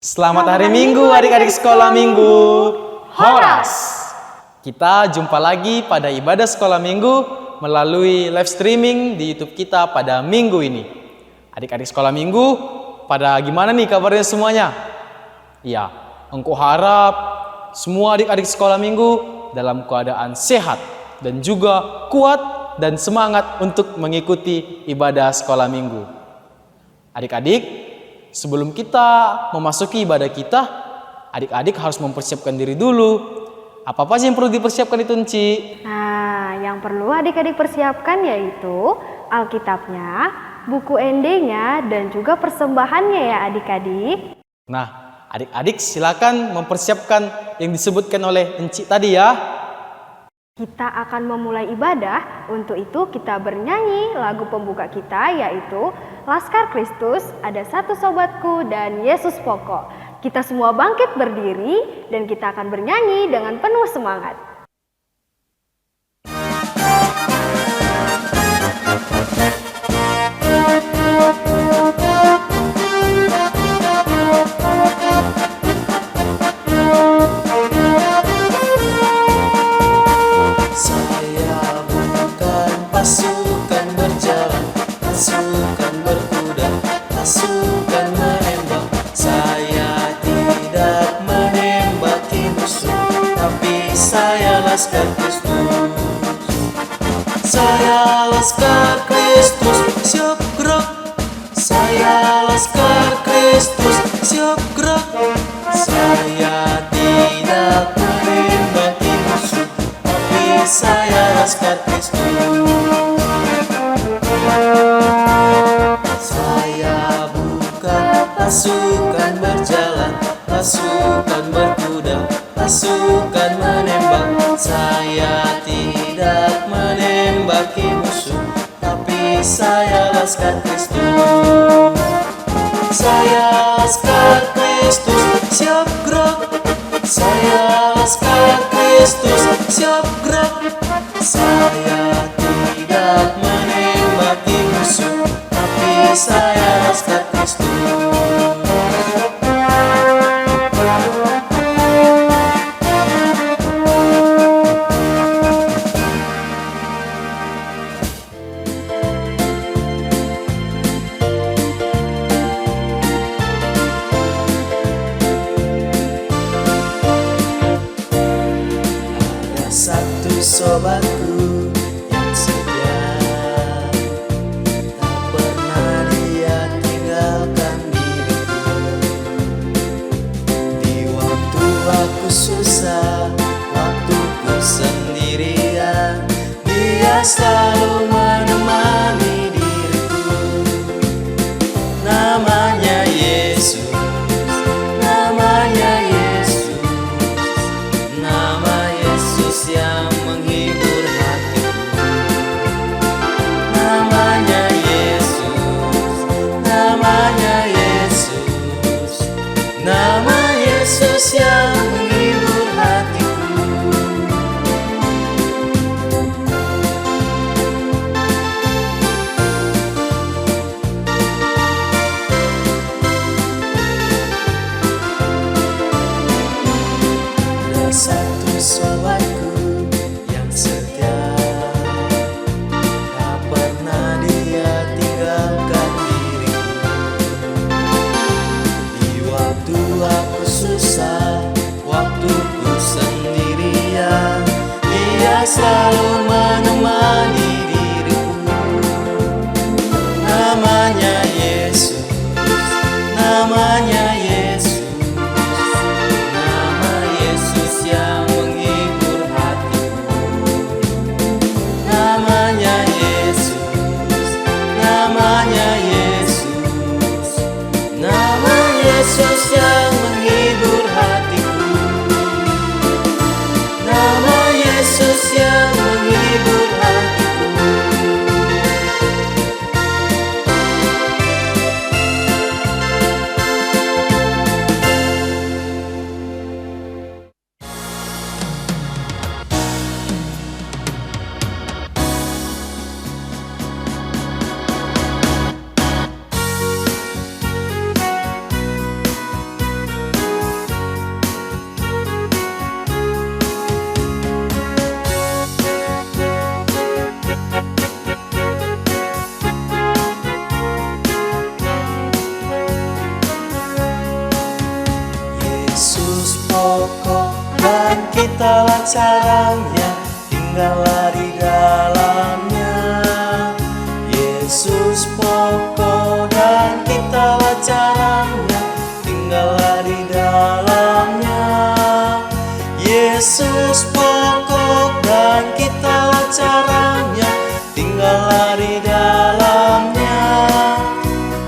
Selamat hari Minggu adik-adik sekolah Minggu Horas. Kita jumpa lagi pada ibadah sekolah Minggu melalui live streaming di YouTube kita pada minggu ini. Adik-adik sekolah Minggu, pada gimana nih kabarnya semuanya? Ya, engkau harap semua adik-adik sekolah Minggu dalam keadaan sehat dan juga kuat dan semangat untuk mengikuti ibadah sekolah Minggu. Adik-adik, sebelum kita memasuki ibadah kita, adik-adik harus mempersiapkan diri dulu. Apa sih yang perlu dipersiapkan itu, Enci? Nah, yang perlu adik-adik persiapkan yaitu Alkitabnya, buku ND-nya, dan juga persembahannya ya adik-adik. Nah, adik-adik silakan mempersiapkan yang disebutkan oleh Enci tadi ya. Kita akan memulai ibadah, untuk itu kita bernyanyi lagu pembuka kita yaitu Laskar Kristus, Ada Satu Sobatku, dan Yesus Pokok. Kita semua bangkit berdiri dan kita akan bernyanyi dengan penuh semangat. Pasukan berjalan, pasukan berkuda, pasukan menembak. Saya tidak menembaki musuh, tapi saya Laskar Kristus. Saya Laskar Kristus, siap gerak. Saya Laskar Kristus, siap gerak. Saya tidak menembaki musuh, tapi saya Laskar Kristus. Saya bukan pasukan berjalan, pasukan berkuda, pasukan menembak. Saya tidak menembaki musuh, tapi saya Laskar Kristus. Saya Laskar Kristus, siap gerak. Saya Laskar Kristus, siap gerak. Saya tidak menembaki musuh, tapi saya Laskar Kristus. Ada satu sobatku yang setia, tak pernah dia tinggalkan diriku. Di waktu aku susah, waktuku sendirian, dia selalu menemani diriku. Namanya Yesus, namanya Yesus, nama Yesus yang menghibur hatiku. Namanya Yesus, namanya Yesus, nama Yesus yang menghibur hatiku. Ada satu sobatku yang setia, tak pernah dia tinggalkan diriku. Di waktu aku susah, waktuku sendirian, dia selalu menemani diriku. Namanya Yesus, namanya Yesus, nama Yesus yang menghibur hatiku. Namanya Yesus, namanya Yesus, nama Yesus yang menghibur hatiku. Nama Yesus yang menghibur hatiku. pokok dan kitalah caranya, tinggallah di dalamnya. Yesus pokok dan kitalah caranya, tinggallah di dalamnya. Yesus pokok dan kitalah caranya, tinggallah di dalamnya.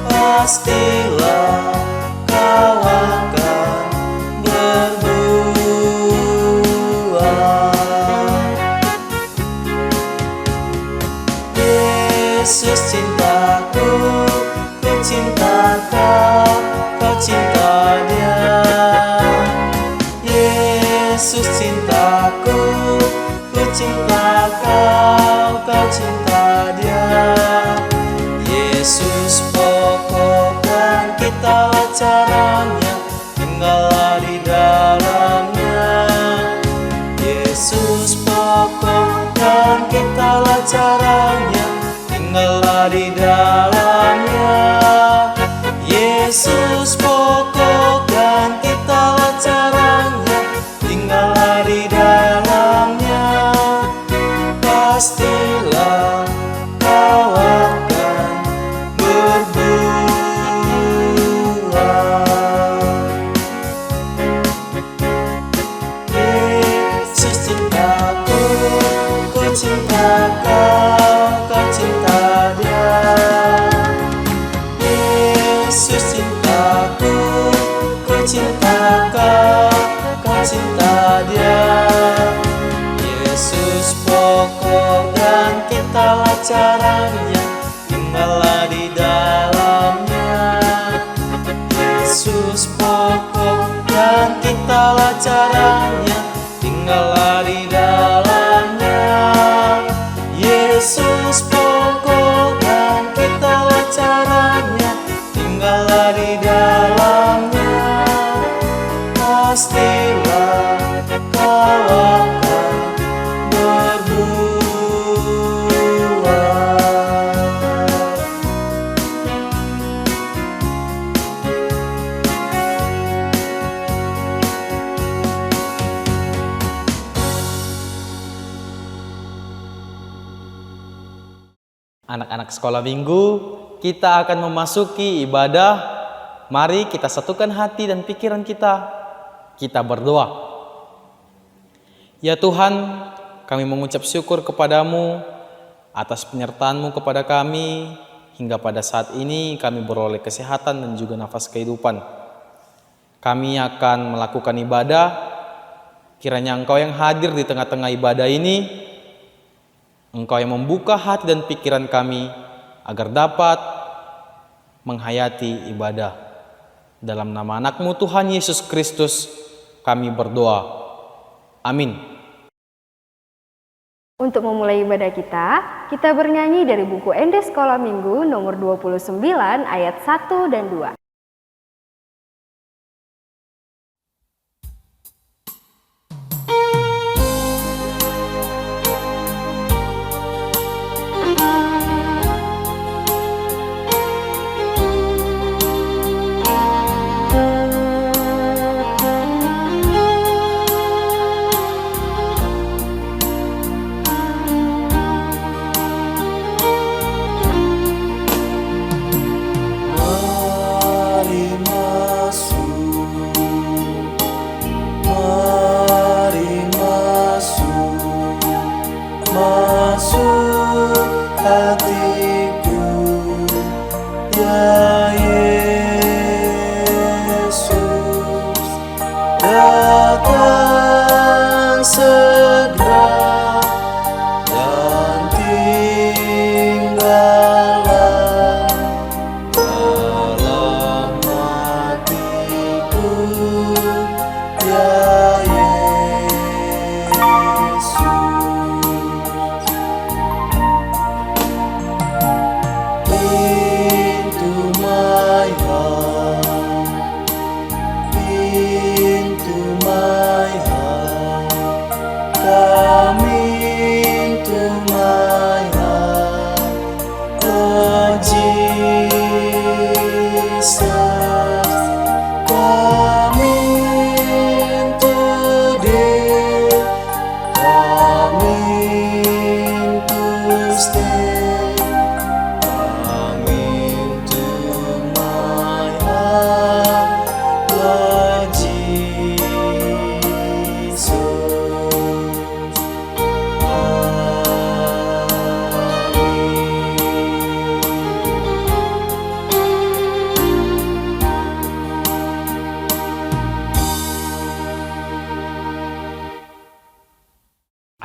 Pastilah kau akan berbuah. Yesus cintaku, ku cinta kau, kau cinta Dia. Yesus cintaku, ku cinta kau, kau cinta Dia. Yesus pokok dan kitalah caranya, tinggallah di dalamnya. Yesus pokok dan kitalah caranya, tinggallah di dalamnya. Yesus pokok dan kitalah caranya, tinggallah di dalamnya. Pastilah kau akan berbuah. Yesus cintaku, ku cinta kau, kau cinta Dia. Yesus cintaku, ku cinta kau, kau cinta Dia. Yesus pokok dan kitalah caranya, tinggallah di dalamnya. Yesus pokok dan kitalah caranya, tinggallah di dalamnya. Yesus pokok dan kitalah caranya, tinggallah di dalamnya. Pastilah kau akan berbuah. Anak-anak sekolah minggu, kita akan memasuki ibadah. Mari kita satukan hati dan pikiran kita. Kita berdoa. Ya Tuhan, kami mengucap syukur kepadamu atas penyertaan-Mu kepada kami hingga pada saat ini kami beroleh kesehatan dan juga nafas kehidupan. Kami akan melakukan ibadah. Kiranya Engkau yang hadir di tengah-tengah ibadah ini, Engkau yang membuka hati dan pikiran kami agar dapat menghayati ibadah. Dalam nama anak-Mu Tuhan Yesus Kristus kami berdoa. Amin. Untuk memulai ibadah kita bernyanyi dari buku Ende Sekolah Minggu nomor 29 ayat 1 dan 2.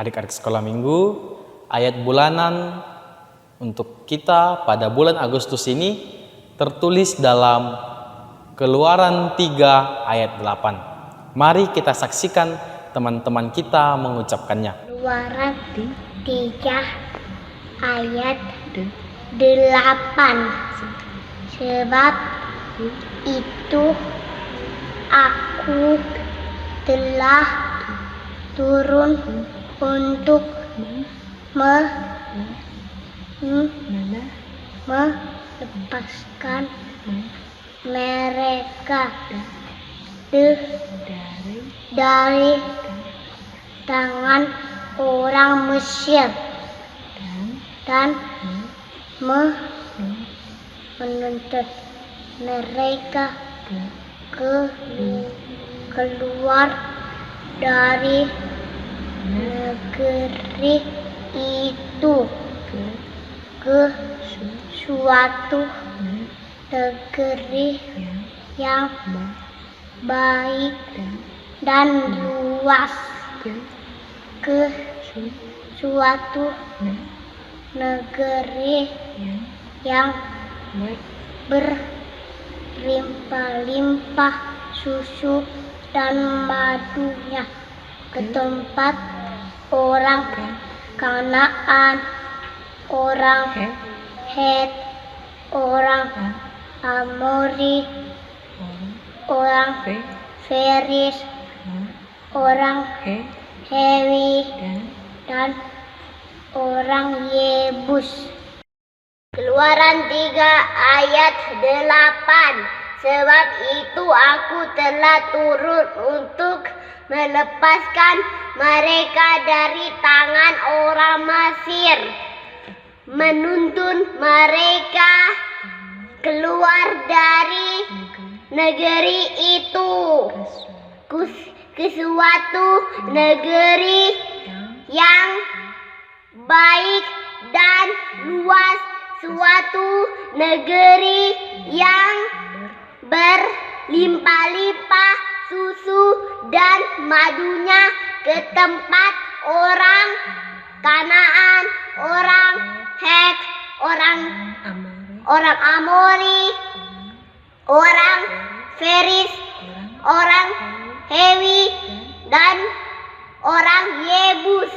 Adik-adik sekolah minggu, ayat bulanan untuk kita pada bulan Agustus ini tertulis dalam Keluaran 3 ayat 8. Mari kita saksikan teman-teman kita mengucapkannya. Keluaran 3 ayat 8. Sebab itu aku telah turun untuk melepaskan mereka dari tangan orang Mesir dan menuntut mereka keluar dari negeri itu ke suatu negeri yang baik dan luas, ke suatu negeri yang berlimpah-limpah susu dan madunya, ke tempat orang Kanaan, orang Het, orang Amori, orang Feris, orang Hewi, dan orang Yebus. Keluaran 3 ayat 8. Sebab itu aku telah turun untuk melepaskan mereka dari tangan orang Mesir, menuntun mereka keluar dari negeri itu ke suatu negeri yang baik dan luas, suatu negeri yang berlimpah-limpah susu dan madunya, ke tempat orang Kanaan, orang Het, orang Amori, orang Feris, orang Hewi, dan orang Yebus.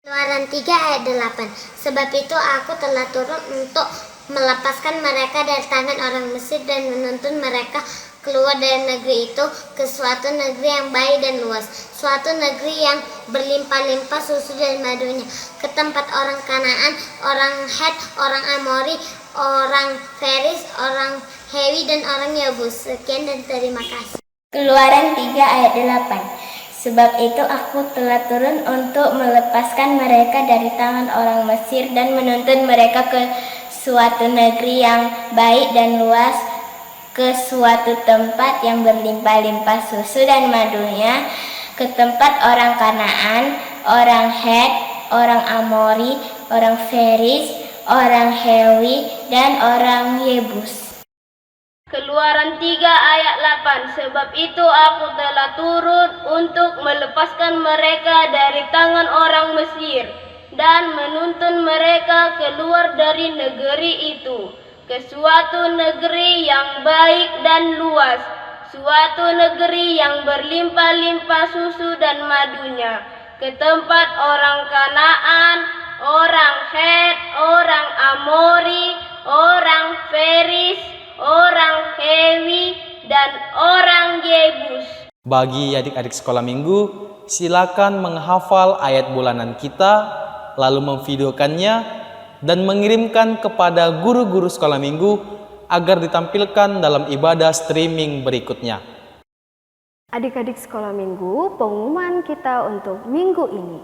Keluaran 3 ayat 8. Sebab itu aku telah turun untuk melepaskan mereka dari tangan orang Mesir dan menuntun mereka keluar dari negeri itu ke suatu negeri yang baik dan luas, suatu negeri yang berlimpah-limpah susu dan madunya, ke tempat orang Kanaan, orang Het, orang Amori, orang Feris, orang Hewi, dan orang Yebus. Sekian dan terima kasih. Keluaran 3 ayat 8. Sebab itu aku telah turun untuk melepaskan mereka dari tangan orang Mesir dan menuntun mereka ke suatu negeri yang baik dan luas, ke suatu tempat yang berlimpah-limpah susu dan madunya, ke tempat orang Kanaan, orang Het, orang Amori, orang Feris, orang Hewi, dan orang Yebus. Keluaran 3 ayat 8. Sebab itu aku telah turun untuk melepaskan mereka dari tangan orang Mesir dan menuntun mereka keluar dari negeri itu ke suatu negeri yang baik dan luas, suatu negeri yang berlimpah-limpah susu dan madunya, ke tempat orang Kanaan, orang Het, orang Amori, orang Feris, orang Hewi, dan orang Yebus. Bagi adik-adik sekolah minggu, silakan menghafal ayat bulanan kita, lalu memvideokannya dan mengirimkan kepada guru-guru sekolah minggu agar ditampilkan dalam ibadah streaming berikutnya. Adik-adik sekolah minggu, pengumuman kita untuk minggu ini.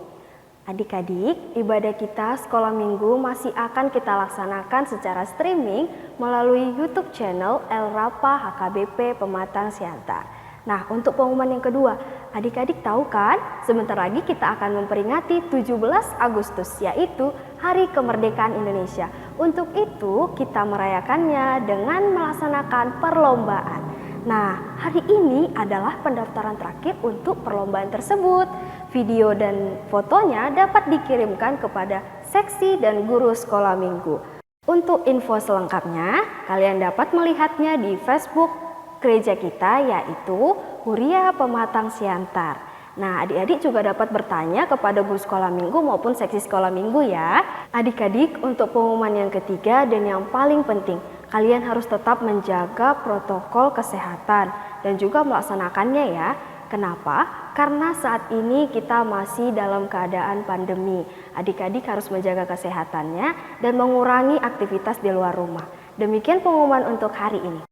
Adik-adik, ibadah kita sekolah minggu masih akan kita laksanakan secara streaming melalui YouTube channel El Rapa HKBP Pematang Siantar. Nah, untuk pengumuman yang kedua, adik-adik tahu kan, sebentar lagi kita akan memperingati 17 Agustus, yaitu Hari Kemerdekaan Indonesia. Untuk itu, kita merayakannya dengan melaksanakan perlombaan. Nah, hari ini adalah pendaftaran terakhir untuk perlombaan tersebut. Video dan fotonya dapat dikirimkan kepada seksi dan guru sekolah minggu. Untuk info selengkapnya, kalian dapat melihatnya di Facebook gereja kita, yaitu Huria Pematang Siantar. Nah, adik-adik juga dapat bertanya kepada guru sekolah minggu maupun seksi sekolah minggu ya. Adik-adik, untuk pengumuman yang ketiga dan yang paling penting, kalian harus tetap menjaga protokol kesehatan dan juga melaksanakannya ya. Kenapa? Karena saat ini kita masih dalam keadaan pandemi. Adik-adik harus menjaga kesehatannya dan mengurangi aktivitas di luar rumah. Demikian pengumuman untuk hari ini.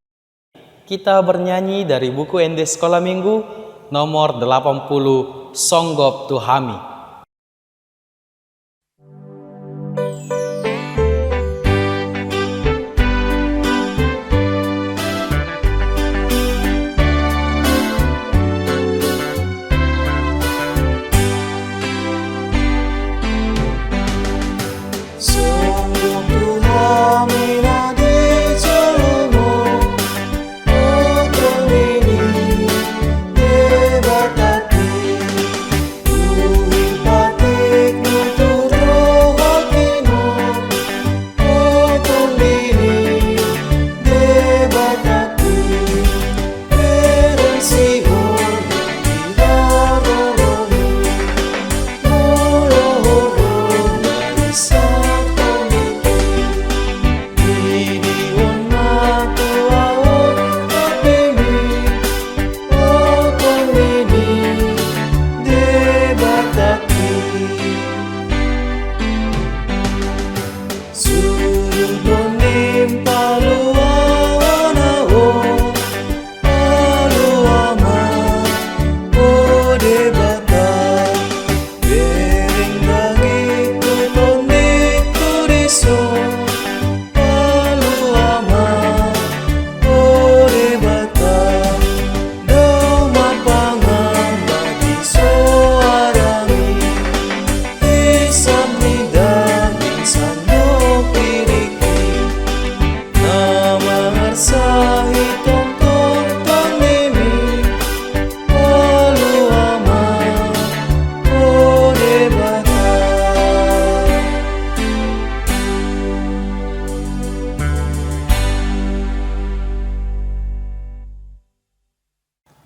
Kita bernyanyi dari buku ND Sekolah Minggu nomor 80, Songgop Tuhami. Sungguh Tuhami nadi jolomo, otong ini debat hati. Tuhin patik nutur rohakino, otong ini debat hati. Perensihon tidak rohoni, molohoron dari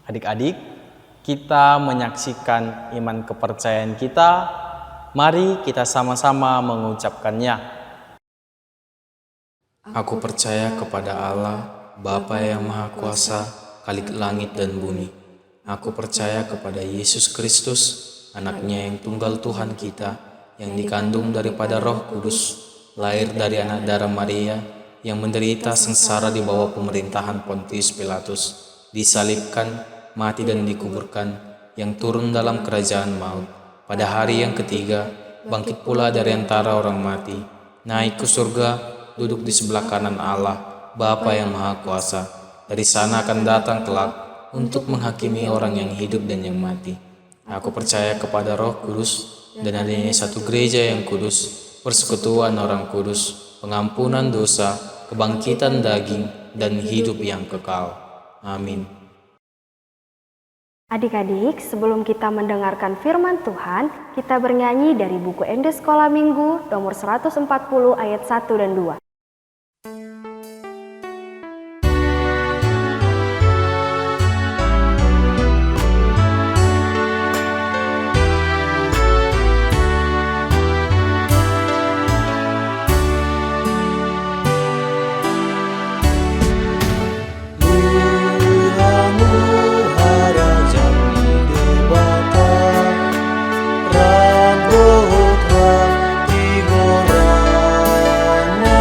Adik-adik, kita menyaksikan iman kepercayaan kita. Mari kita sama-sama mengucapkannya. Aku percaya kepada Allah, Bapa yang Maha Kuasa, Khalik langit dan bumi. Aku percaya kepada Yesus Kristus, anaknya yang tunggal Tuhan kita, yang dikandung daripada Roh Kudus, lahir dari anak darah Maria, yang menderita sengsara di bawah pemerintahan Pontius Pilatus, disalibkan, mati dan dikuburkan, yang turun dalam kerajaan maut. Pada hari yang ketiga, bangkit pula dari antara orang mati, naik ke surga, duduk di sebelah kanan Allah, Bapa yang Maha Kuasa. Dari sana akan datang kelak untuk menghakimi orang yang hidup dan yang mati. Aku percaya kepada Roh Kudus dan adanya satu gereja yang kudus, persekutuan orang kudus, pengampunan dosa, kebangkitan daging, dan hidup yang kekal. Amin. Adik-adik, sebelum kita mendengarkan firman Tuhan, kita bernyanyi dari buku ND Sekolah Minggu nomor 140 ayat 1 dan 2. Rambut tigo rana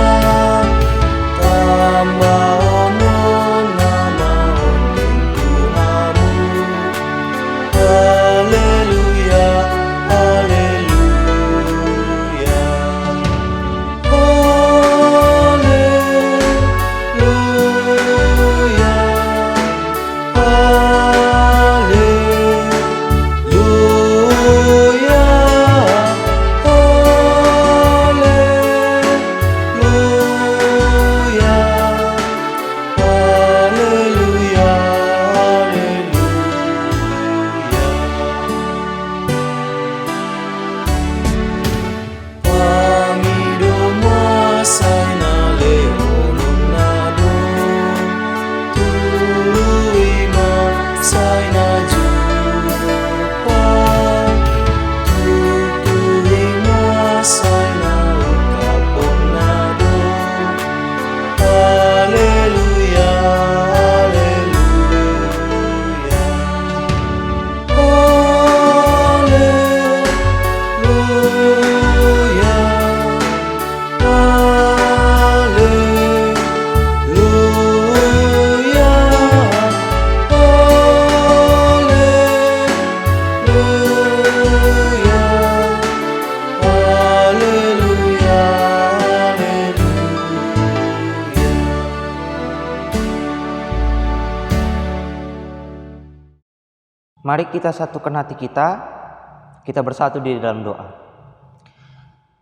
Mari kita satukan hati kita bersatu di dalam doa.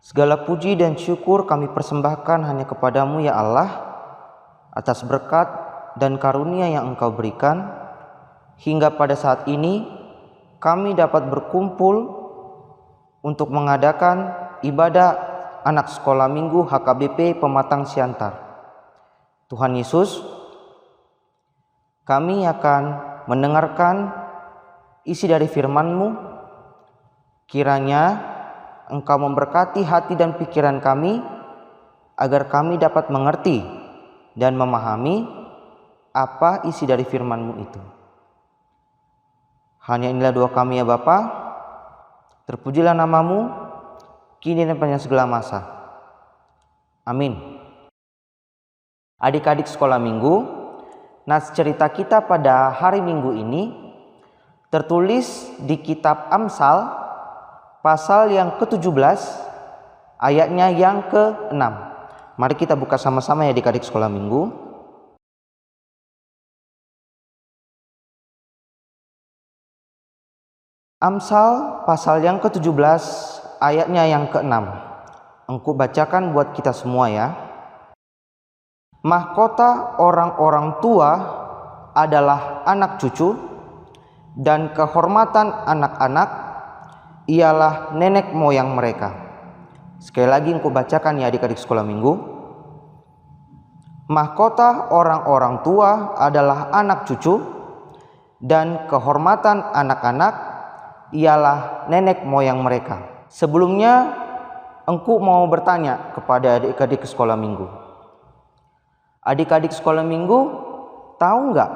Segala puji dan syukur kami persembahkan hanya kepadamu ya Allah, atas berkat dan karunia yang Engkau berikan, hingga pada saat ini kami dapat berkumpul untuk mengadakan ibadah anak sekolah minggu HKBP Pematang Siantar. Tuhan Yesus, kami akan mendengarkan isi dari firman-Mu. Kiranya Engkau memberkati hati dan pikiran kami, agar kami dapat mengerti dan memahami apa isi dari firman-Mu itu. Hanya inilah doa kami ya Bapa. Terpujilah nama-Mu, kini dan panjang segala masa. Amin. Adik-adik sekolah minggu, nas cerita kita pada hari Minggu ini tertulis di kitab Amsal pasal yang ke-17 ayatnya yang ke-6. Mari kita buka sama-sama ya adik-adik sekolah minggu. Amsal pasal yang ke-17 ayatnya yang ke-6. Engkau bacakan buat kita semua ya. Mahkota orang-orang tua adalah anak cucu, dan kehormatan anak-anak ialah nenek moyang mereka. Sekali lagi engkau bacakan ya adik-adik sekolah minggu. Mahkota orang-orang tua adalah anak cucu, dan kehormatan anak-anak ialah nenek moyang mereka. Sebelumnya engkau mau bertanya kepada adik-adik sekolah minggu. Adik-adik sekolah minggu tahu nggak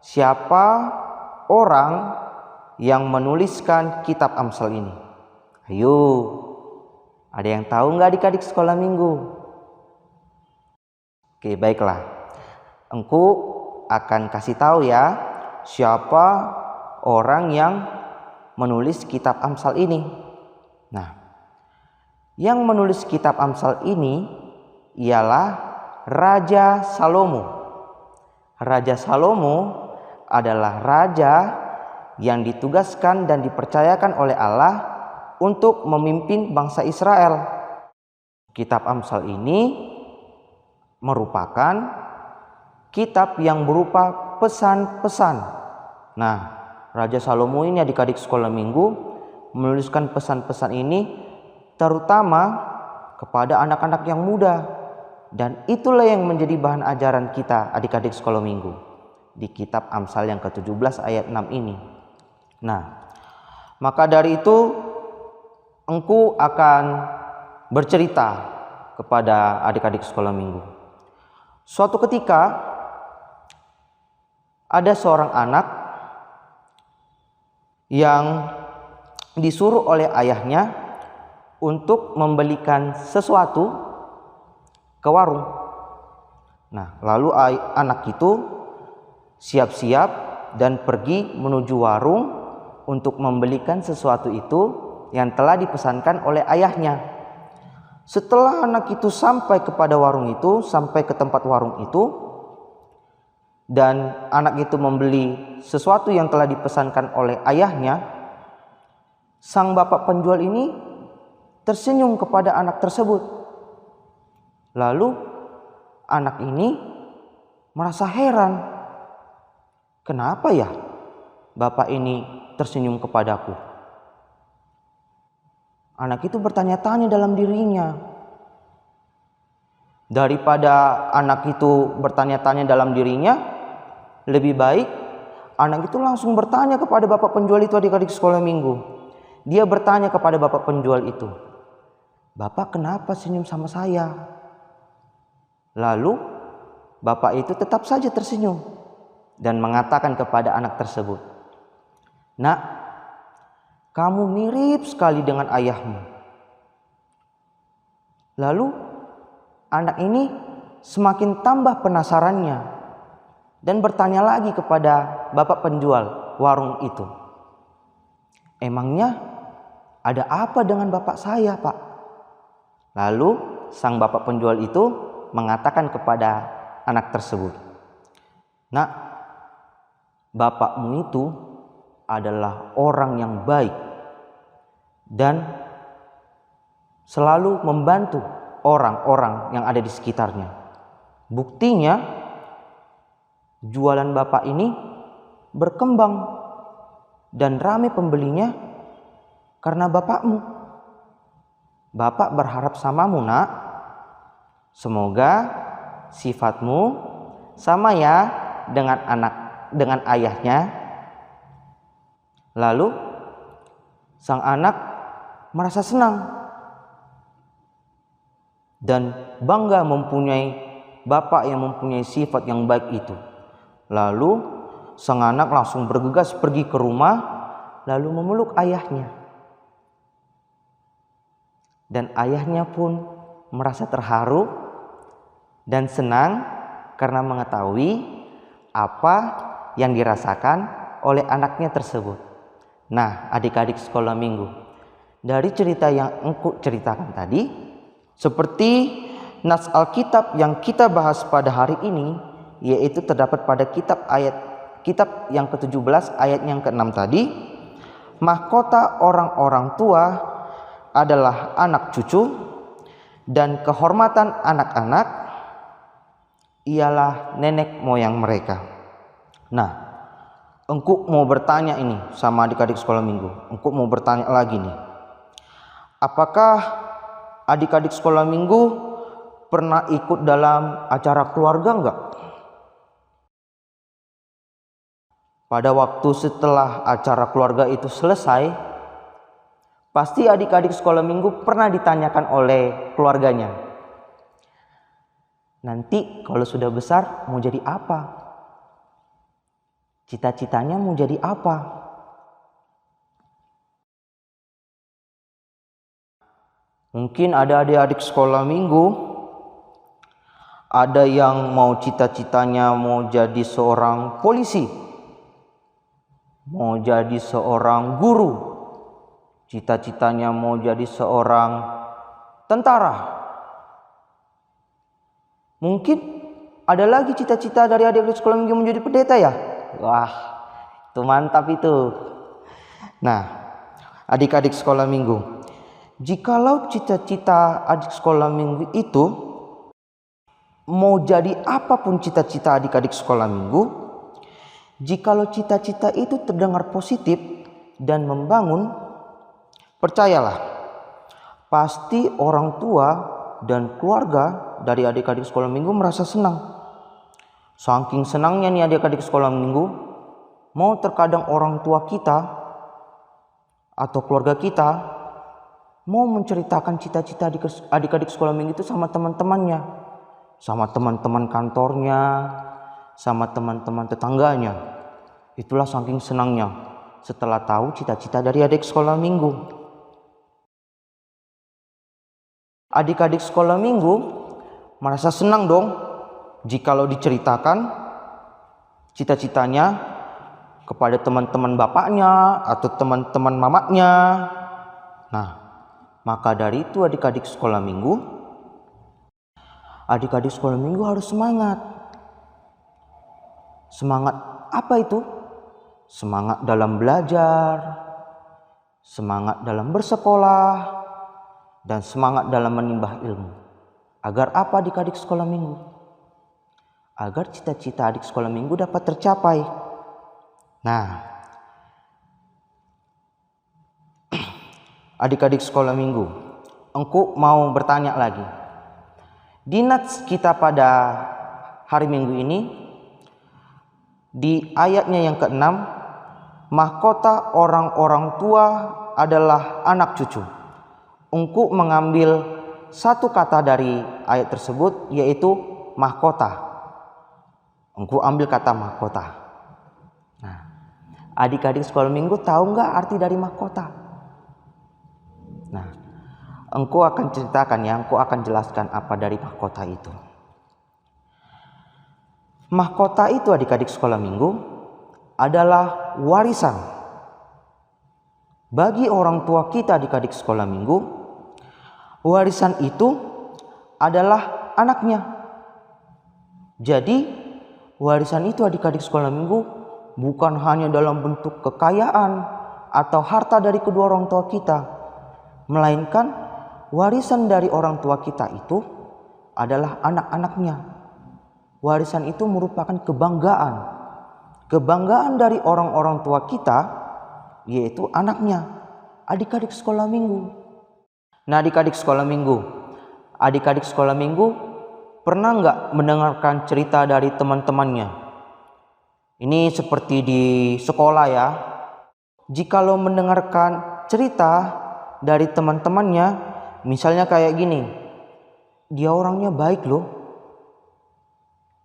siapa orang yang menuliskan kitab Amsal ini? Ayo, ada yang tahu nggak adik-adik sekolah minggu? Oke, baiklah. Engkau akan kasih tahu ya siapa orang yang menulis kitab Amsal ini. Nah, yang menulis kitab Amsal ini ialah Raja Salomo. Raja Salomo adalah raja yang ditugaskan dan dipercayakan oleh Allah untuk memimpin bangsa Israel. Kitab Amsal ini merupakan kitab yang berupa pesan-pesan. Nah, Raja Salomo ini adik-adik sekolah minggu menuliskan pesan-pesan ini terutama kepada anak-anak yang muda, dan itulah yang menjadi bahan ajaran kita adik-adik sekolah minggu di kitab Amsal yang ke-17 ayat 6 ini. Nah, maka dari itu engkau akan bercerita kepada adik-adik sekolah minggu. Suatu ketika ada seorang anak yang disuruh oleh ayahnya untuk membelikan sesuatu ke warung. Nah, lalu anak itu siap-siap dan pergi menuju warung untuk membelikan sesuatu itu yang telah dipesankan oleh ayahnya. Setelah anak itu sampai kepada warung itu, sampai ke tempat warung itu, dan anak itu membeli sesuatu yang telah dipesankan oleh ayahnya, sang bapak penjual ini tersenyum kepada anak tersebut. Lalu anak ini merasa heran, kenapa ya bapak ini tersenyum kepadaku? Anak itu bertanya-tanya dalam dirinya. Daripada anak itu bertanya-tanya dalam dirinya, lebih baik anak itu langsung bertanya kepada bapak penjual itu adik-adik sekolah minggu. Dia bertanya kepada bapak penjual itu, "Bapak kenapa senyum sama saya?" Lalu bapak itu tetap saja tersenyum dan mengatakan kepada anak tersebut, "Nak, kamu mirip sekali dengan ayahmu." Lalu anak ini semakin tambah penasarannya dan bertanya lagi kepada bapak penjual warung itu, "Emangnya ada apa dengan bapak saya, Pak?" Lalu sang bapak penjual itu mengatakan kepada anak tersebut, "Nak, bapakmu itu adalah orang yang baik dan selalu membantu orang-orang yang ada di sekitarnya. Buktinya, jualan Bapak ini berkembang dan ramai pembelinya karena Bapakmu. Bapak berharap samamu, Nak. Semoga sifatmu sama ya dengan ayahnya. Lalu sang anak merasa senang dan bangga mempunyai bapak yang mempunyai sifat yang baik itu. Lalu sang anak langsung bergegas pergi ke rumah lalu memeluk ayahnya. Dan ayahnya pun merasa terharu dan senang karena mengetahui apa yang dirasakan oleh anaknya tersebut. Nah, adik-adik sekolah minggu, dari cerita yang engkau ceritakan tadi, seperti nas Alkitab yang kita bahas pada hari ini, yaitu terdapat pada kitab yang ke-17 ayat yang ke-6 tadi, mahkota orang-orang tua adalah anak cucu dan kehormatan anak-anak ialah nenek moyang mereka. Nah, engkau mau bertanya ini sama adik-adik sekolah minggu. Engkau mau bertanya lagi nih. Apakah adik-adik sekolah minggu pernah ikut dalam acara keluarga enggak? Pada waktu setelah acara keluarga itu selesai, pasti adik-adik sekolah minggu pernah ditanyakan oleh keluarganya, nanti kalau sudah besar mau jadi apa? Cita-citanya mau jadi apa? Mungkin ada adik-adik sekolah minggu, ada yang mau cita-citanya mau jadi seorang polisi, mau jadi seorang guru, cita-citanya mau jadi seorang tentara. Mungkin ada lagi cita-cita dari adik-adik sekolah minggu menjadi pendeta ya. Wah, itu mantap itu. Nah, adik-adik sekolah minggu, jikalau cita-cita adik sekolah minggu itu mau jadi apapun cita-cita adik-adik sekolah minggu, jikalau cita-cita itu terdengar positif dan membangun, percayalah, pasti orang tua dan keluarga dari adik-adik sekolah minggu merasa senang. Saking senangnya nih adik-adik sekolah minggu, mau terkadang orang tua kita atau keluarga kita mau menceritakan cita-cita adik-adik sekolah minggu itu sama teman-temannya, sama teman-teman kantornya, sama teman-teman tetangganya. Itulah saking senangnya setelah tahu cita-cita dari adik sekolah minggu. Adik-adik sekolah minggu merasa senang dong jikalau diceritakan cita-citanya kepada teman-teman bapaknya atau teman-teman mamanya. Nah, maka dari itu adik-adik sekolah minggu harus semangat. Semangat apa itu? Semangat dalam belajar, semangat dalam bersekolah, dan semangat dalam menimba ilmu. Agar apa adik-adik sekolah minggu? Agar cita-cita adik sekolah minggu dapat tercapai. Nah, adik-adik sekolah minggu, engkau mau bertanya lagi. Di nats kita pada hari minggu ini, di ayatnya yang ke-6, mahkota orang-orang tua adalah anak cucu. Engkau mengambil satu kata dari ayat tersebut, yaitu mahkota. Engkau ambil kata mahkota. Nah, adik-adik sekolah minggu tahu nggak arti dari mahkota? Nah, engkau akan ceritakan ya, engkau akan jelaskan apa dari mahkota itu. Mahkota itu adik-adik sekolah minggu adalah warisan bagi orang tua kita. Adik-adik sekolah minggu, warisan itu adalah anaknya. Jadi warisan itu adik-adik sekolah minggu bukan hanya dalam bentuk kekayaan atau harta dari kedua orang tua kita, melainkan warisan dari orang tua kita itu adalah anak-anaknya. Warisan itu merupakan kebanggaan dari orang-orang tua kita, yaitu anaknya, adik-adik sekolah minggu. Nah, adik-adik sekolah minggu pernah nggak mendengarkan cerita dari teman-temannya? Ini seperti di sekolah ya. Jikalau mendengarkan cerita dari teman-temannya, misalnya kayak gini, dia orangnya baik loh,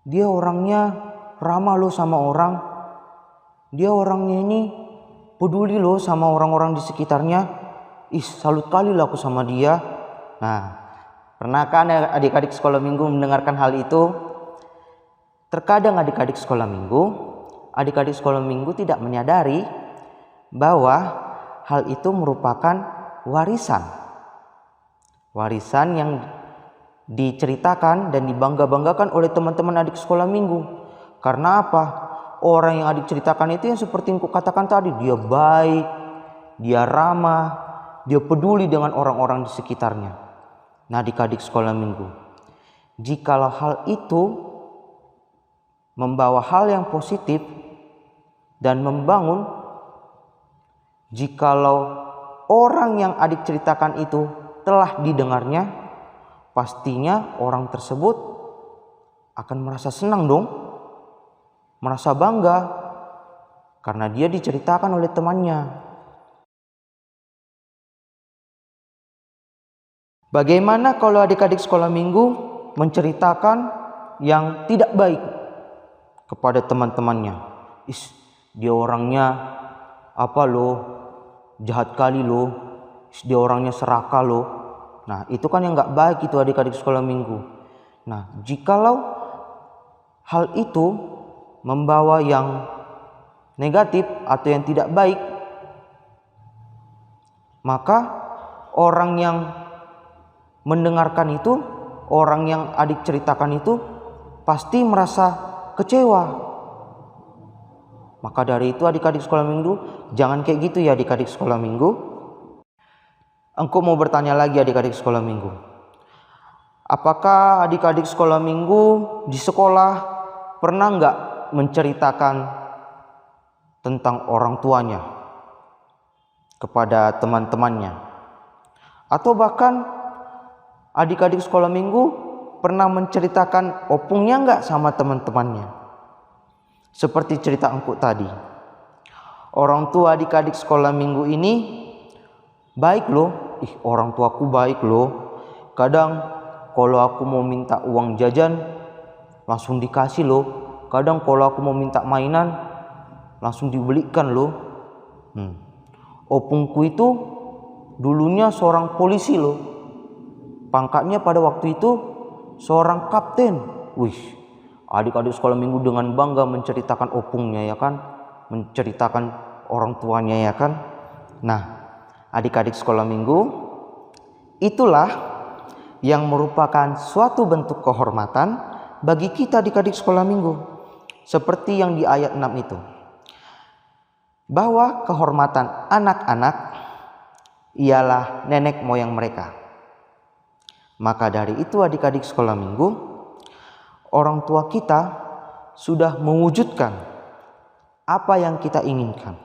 dia orangnya ramah loh sama orang, dia orangnya ini peduli loh sama orang-orang di sekitarnya, salut kali lah aku sama dia. Nah, pernah kan adik-adik sekolah minggu mendengarkan hal itu? Terkadang adik-adik sekolah minggu tidak menyadari bahwa hal itu merupakan warisan yang diceritakan dan dibangga-banggakan oleh teman-teman adik sekolah minggu. Karena apa? Orang yang adik ceritakan itu yang seperti yang kukatakan tadi, dia baik, dia ramah, dia peduli dengan orang-orang di sekitarnya. Nah, adik-adik sekolah minggu, jikalau hal itu membawa hal yang positif dan membangun, jikalau orang yang adik ceritakan itu telah didengarnya, pastinya orang tersebut akan merasa senang dong, merasa bangga karena dia diceritakan oleh temannya. Bagaimana kalau adik-adik sekolah minggu menceritakan yang tidak baik kepada teman-temannya? Dia orangnya apa loh, jahat kali loh, dia orangnya serakah loh. Nah, itu kan yang gak baik itu adik-adik sekolah minggu. Nah, jikalau hal itu membawa yang negatif atau yang tidak baik, maka orang yang mendengarkan itu, orang yang adik ceritakan itu pasti merasa kecewa. Maka dari itu adik-adik sekolah minggu, jangan kayak gitu ya adik-adik sekolah minggu. Engkau mau bertanya lagi adik-adik sekolah minggu, apakah adik-adik sekolah minggu di sekolah pernah nggak menceritakan tentang orang tuanya kepada teman-temannya? Atau bahkan adik-adik sekolah minggu pernah menceritakan opungnya nggak sama teman-temannya? Seperti cerita engkau tadi, orang tua adik-adik sekolah minggu ini baik loh, orang tuaku baik loh. Kadang kalau aku mau minta uang jajan langsung dikasih loh. Kadang kalau aku mau minta mainan langsung dibelikan loh. Opungku itu dulunya seorang polisi loh. Pangkatnya pada waktu itu seorang kapten. Adik-adik sekolah minggu dengan bangga menceritakan opungnya ya kan, menceritakan orang tuanya ya kan. Nah, adik-adik sekolah minggu, itulah yang merupakan suatu bentuk kehormatan bagi kita adik-adik sekolah minggu. Seperti yang di ayat 6 itu, bahwa kehormatan anak-anak ialah nenek moyang mereka. Maka dari itu adik-adik sekolah minggu, orang tua kita sudah mewujudkan apa yang kita inginkan.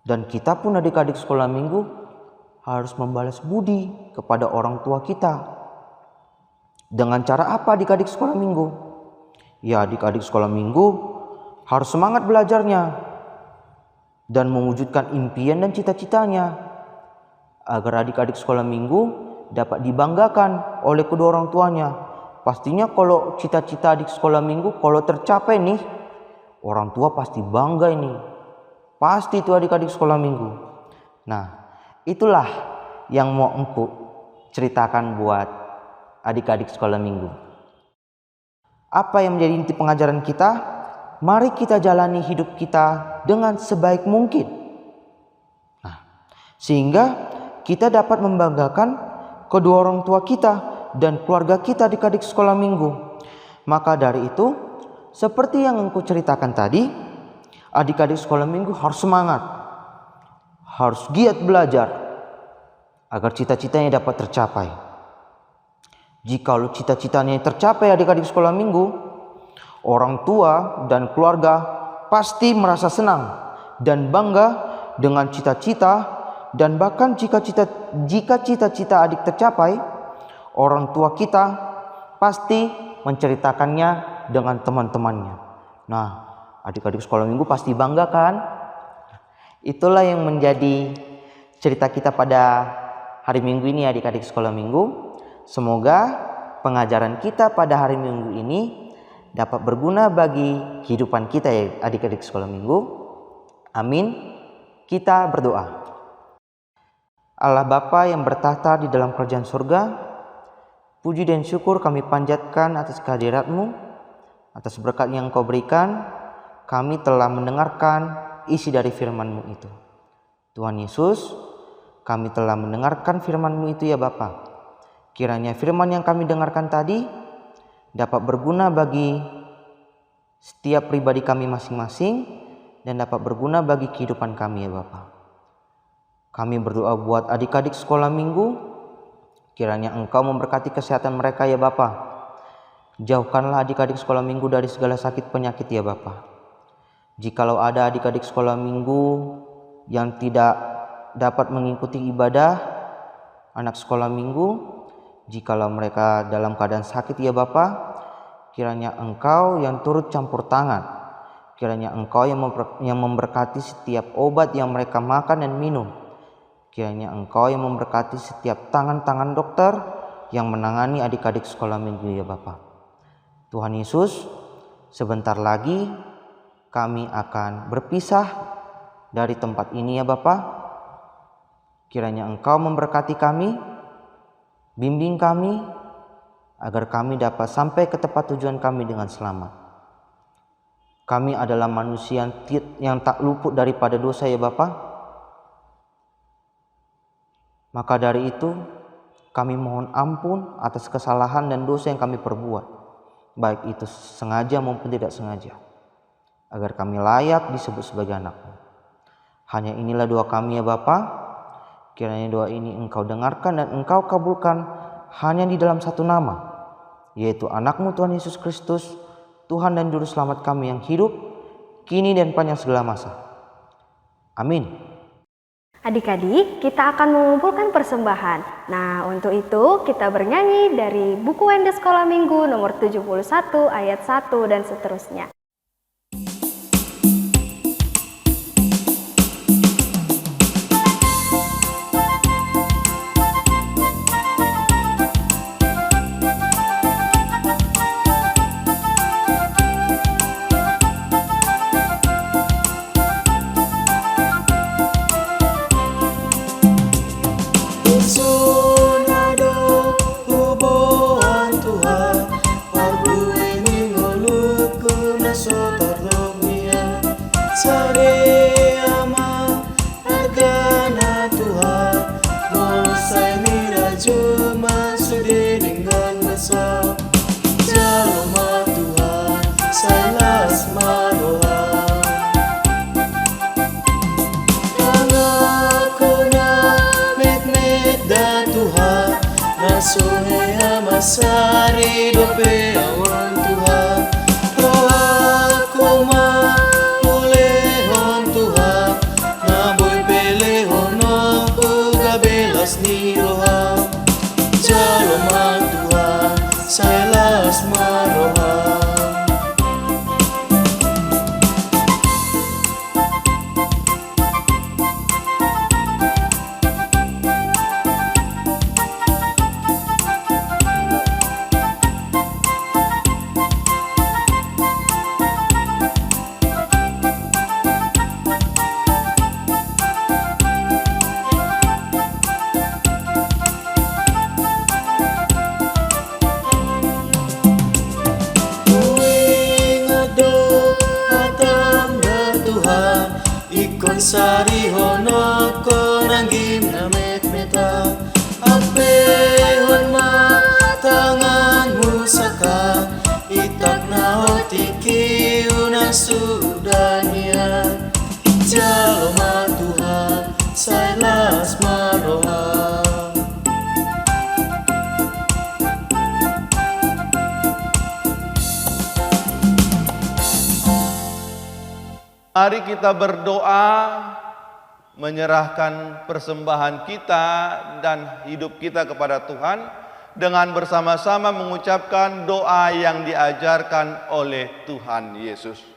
Dan kita pun adik-adik sekolah minggu harus membalas budi kepada orang tua kita. Dengan cara apa adik-adik sekolah minggu? Ya, adik-adik sekolah minggu harus semangat belajarnya dan mewujudkan impian dan cita-citanya, agar adik-adik sekolah minggu dapat dibanggakan oleh kedua orang tuanya. Pastinya kalau cita-cita adik sekolah minggu kalau tercapai nih, orang tua pasti bangga ini. Pasti itu adik-adik sekolah minggu. Nah, itulah yang mau engkau ceritakan buat adik-adik sekolah minggu. Apa yang menjadi inti pengajaran kita? Mari kita jalani hidup kita dengan sebaik mungkin. Nah, sehingga kita dapat membanggakan kedua orang tua kita dan keluarga kita adik-adik sekolah minggu. Maka dari itu, seperti yang engkau ceritakan tadi, Adik-adik sekolah minggu harus semangat, harus giat belajar agar cita-citanya dapat tercapai. Jikalau cita-citanya tercapai adik-adik sekolah minggu, orang tua dan keluarga pasti merasa senang dan bangga dengan cita-cita, dan bahkan jika cita-cita adik tercapai, orang tua kita pasti menceritakannya dengan teman-temannya. Nah, adik-adik sekolah minggu pasti bangga kan? Itulah yang menjadi cerita kita pada hari Minggu ini adik-adik sekolah minggu. Semoga pengajaran kita pada hari Minggu ini dapat berguna bagi kehidupan kita ya adik-adik sekolah minggu. Amin. Kita berdoa. Allah Bapa yang bertahta di dalam kerajaan surga, puji dan syukur kami panjatkan atas kehadirat-Mu, atas berkat yang Engkau berikan. Kami telah mendengarkan isi dari firman-Mu itu. Tuhan Yesus, kami telah mendengarkan firman-Mu itu ya Bapa. Kiranya firman yang kami dengarkan tadi dapat berguna bagi setiap pribadi kami masing-masing dan dapat berguna bagi kehidupan kami ya Bapa. Kami berdoa buat adik-adik sekolah minggu, kiranya Engkau memberkati kesehatan mereka ya Bapa. Jauhkanlah adik-adik sekolah minggu dari segala sakit penyakit ya Bapa. Jikalau ada adik-adik sekolah minggu yang tidak dapat mengikuti ibadah anak sekolah minggu, jikalau mereka dalam keadaan sakit ya Bapa, kiranya Engkau yang turut campur tangan. Kiranya Engkau yang memberkati setiap obat yang mereka makan dan minum. Kiranya Engkau yang memberkati setiap tangan-tangan dokter yang menangani adik-adik sekolah minggu ya Bapa. Tuhan Yesus, sebentar lagi kami akan berpisah dari tempat ini ya Bapa. Kiranya Engkau memberkati kami, bimbing kami, agar kami dapat sampai ke tempat tujuan kami dengan selamat. Kami adalah manusia yang tak luput daripada dosa ya Bapa. Maka dari itu, kami mohon ampun atas kesalahan dan dosa yang kami perbuat, baik itu sengaja maupun tidak sengaja, agar kami layak disebut sebagai anak-Mu. Hanya inilah doa kami ya Bapa. Kiranya doa ini Engkau dengarkan dan Engkau kabulkan hanya di dalam satu nama, yaitu anak-Mu Tuhan Yesus Kristus, Tuhan dan Juru Selamat kami yang hidup, kini dan panjang segala masa. Amin. Adik-adik, kita akan mengumpulkan persembahan. Nah, untuk itu kita bernyanyi dari buku Wendes Sekolah Minggu nomor 71 ayat 1 dan seterusnya. Sari dope awan Tuhan, roh aku olehon Tuhan, naboy pelehon aku gabelas ni roha, jaloman Tuhan, sailas maroha. Sari hono ko nanggim na met-meta, apehon matanganmu saka, itak na otiki unang sudania. Jaloma Tuhan, sailas maroha. Mari kita berdoa, menyerahkan persembahan kita dan hidup kita kepada Tuhan dengan bersama-sama mengucapkan doa yang diajarkan oleh Tuhan Yesus.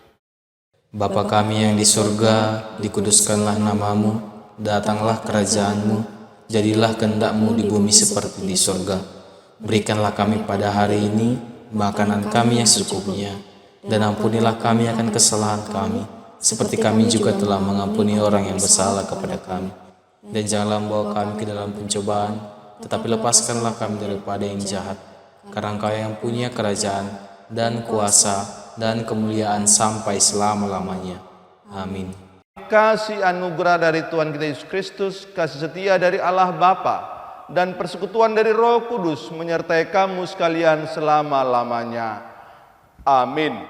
Bapa kami yang di surga, dikuduskanlah namamu, datanglah kerajaanmu, jadilah kehendak-Mu di bumi seperti di surga. Berikanlah kami pada hari ini makanan kami yang secukupnya, dan ampunilah kami akan kesalahan kami, seperti kami juga telah mengampuni orang yang bersalah kepada kami. Dan janganlah membawa kami ke dalam pencobaan, tetapi lepaskanlah kami daripada yang jahat. Karena Engkau yang punya kerajaan, dan kuasa, dan kemuliaan sampai selama-lamanya. Amin. Kasih anugerah dari Tuhan kita Yesus Kristus, kasih setia dari Allah Bapa, dan persekutuan dari Roh Kudus menyertai kamu sekalian selama-lamanya. Amin.